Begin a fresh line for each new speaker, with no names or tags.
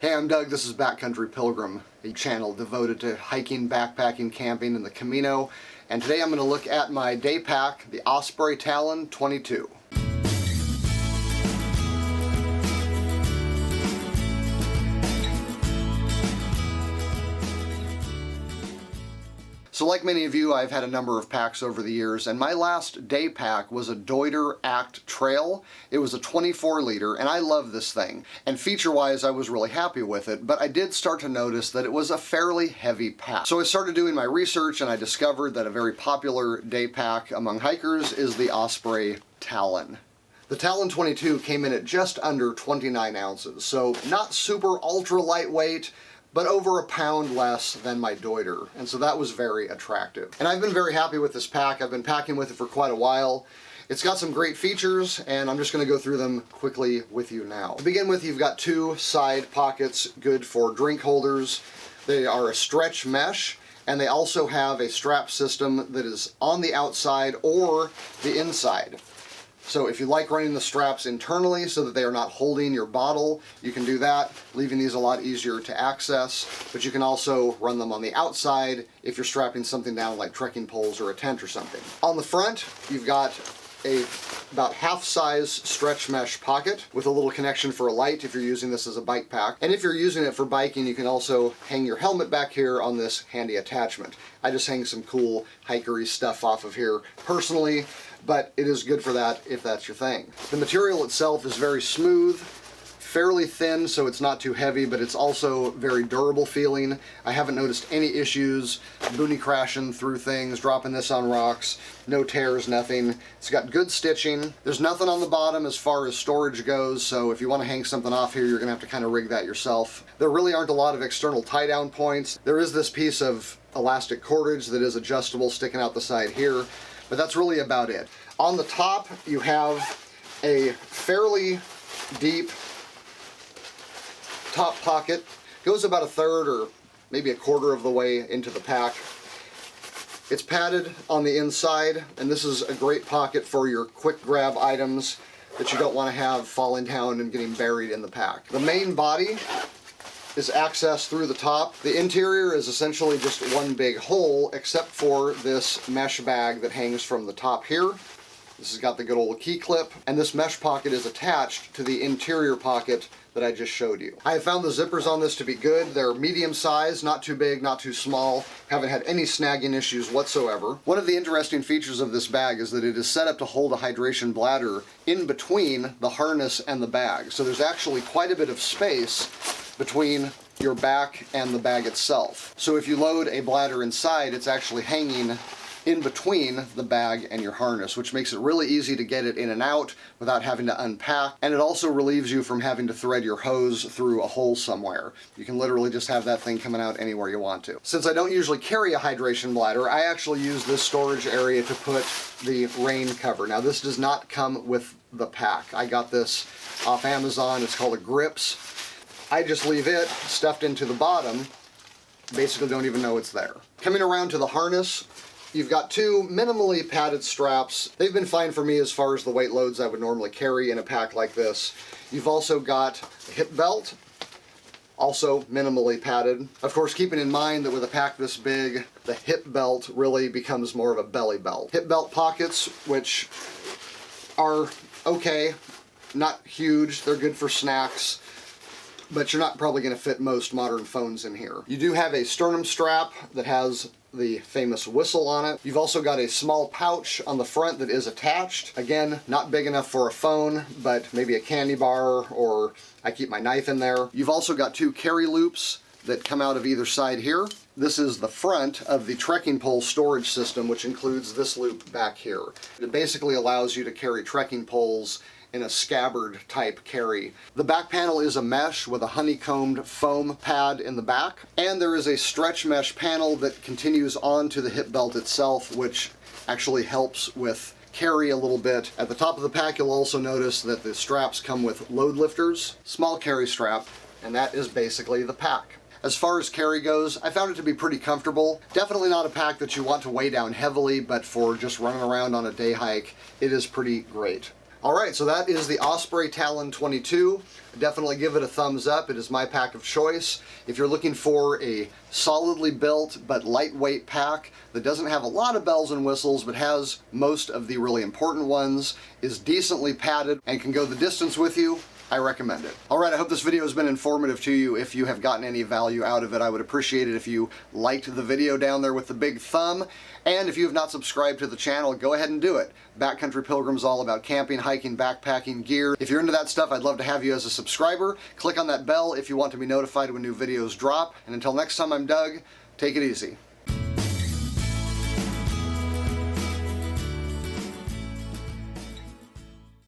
Hey, I'm Doug. This is Backcountry Pilgrim, a channel devoted to hiking, backpacking, camping, and the Camino. And today I'm going to look at my day pack, the Osprey Talon 22. So like many of you, I've had a number of packs over the years, and my last day pack was a Deuter Act Trail. It was a 24 liter, and I love this thing. And feature-wise, I was really happy with it, but I did start to notice that it was a fairly heavy pack. So I started doing my research, and I discovered that a very popular day pack among hikers is the Osprey Talon. The Talon 22 came in at just under 29 ounces, so not super ultra lightweight, but over a pound less than my Deuter, and so that was very attractive. And I've been very happy with this pack. I've been packing with it for quite a while. It's got some great features, and I'm just going to go through them quickly with you now. To begin with, you've got two side pockets good for drink holders. They are a stretch mesh, and they also have a strap system that is on the outside or the inside. So if you like running the straps internally so that they are not holding your bottle, you can do that, leaving these a lot easier to access, but you can also run them on the outside if you're strapping something down like trekking poles or a tent or something. On the front, you've got a about half-size stretch mesh pocket with a little connection for a light if you're using this as a bike pack. And if you're using it for biking, you can also hang your helmet back here on this handy attachment. I just hang some cool hikery stuff off of here personally, but it is good for that if that's your thing. The material itself is very smooth, fairly thin, so it's not too heavy, but it's also very durable feeling. I haven't noticed any issues boonie crashing through things, dropping this on rocks, no tears, nothing. It's got good stitching. There's nothing on the bottom as far as storage goes, so if you want to hang something off here, you're gonna have to kind of rig that yourself. There really aren't a lot of external tie-down points. There is this piece of elastic cordage that is adjustable sticking out the side here, but that's really about it. On the top, you have a fairly deep top pocket. Goes about a third or maybe a quarter of the way into the pack. It's padded on the inside, and this is a great pocket for your quick grab items that you don't want to have falling down and getting buried in the pack. The main body is accessed through the top. The interior is essentially just one big hole, except for this mesh bag that hangs from the top here. This has got the good old key clip, and this mesh pocket is attached to the interior pocket that I just showed you. I have found the zippers on this to be good. They're medium size, not too big, not too small. Haven't had any snagging issues whatsoever. One of the interesting features of this bag is that it is set up to hold a hydration bladder in between the harness and the bag. So there's actually quite a bit of space between your back and the bag itself. So if you load a bladder inside, it's actually hanging in between the bag and your harness, which makes it really easy to get it in and out without having to unpack. And it also relieves you from having to thread your hose through a hole somewhere. You can literally just have that thing coming out anywhere you want to. Since I don't usually carry a hydration bladder, I actually use this storage area to put the rain cover. Now this does not come with the pack. I got this off Amazon. It's called a Grips. I just leave it stuffed into the bottom. Basically don't even know it's there. Coming around to the harness, you've got two minimally padded straps. They've been fine for me as far as the weight loads I would normally carry in a pack like this. You've also got a hip belt, also minimally padded. Of course, keeping in mind that with a pack this big, the hip belt really becomes more of a belly belt. Hip belt pockets, which are okay, not huge. They're good for snacks, but you're not probably going to fit most modern phones in here. You do have a sternum strap that has the famous whistle on it. You've also got a small pouch on the front that is attached. Again, not big enough for a phone, but maybe a candy bar, or I keep my knife in there. You've also got two carry loops that come out of either side here. This is the front of the trekking pole storage system, which includes this loop back here. It basically allows you to carry trekking poles in a scabbard type carry. The back panel is a mesh with a honeycombed foam pad in the back, and there is a stretch mesh panel that continues onto the hip belt itself, which actually helps with carry a little bit. At the top of the pack, you'll also notice that the straps come with load lifters, small carry strap, and that is basically the pack. As far as carry goes, I found it to be pretty comfortable. Definitely not a pack that you want to weigh down heavily, but for just running around on a day hike, it is pretty great. Alright, so that is the Osprey Talon 22. Definitely give it a thumbs up. It is my pack of choice. If you're looking for a solidly built but lightweight pack that doesn't have a lot of bells and whistles but has most of the really important ones, is decently padded, and can go the distance with you, I recommend it. Alright, I hope this video has been informative to you. If you have gotten any value out of it, I would appreciate it if you liked the video down there with the big thumb. And if you have not subscribed to the channel, go ahead and do it. Backcountry Pilgrim's all about camping, hiking, backpacking, gear. If you're into that stuff, I'd love to have you as a subscriber. Click on that bell if you want to be notified when new videos drop. And until next time, I'm Doug. Take it easy.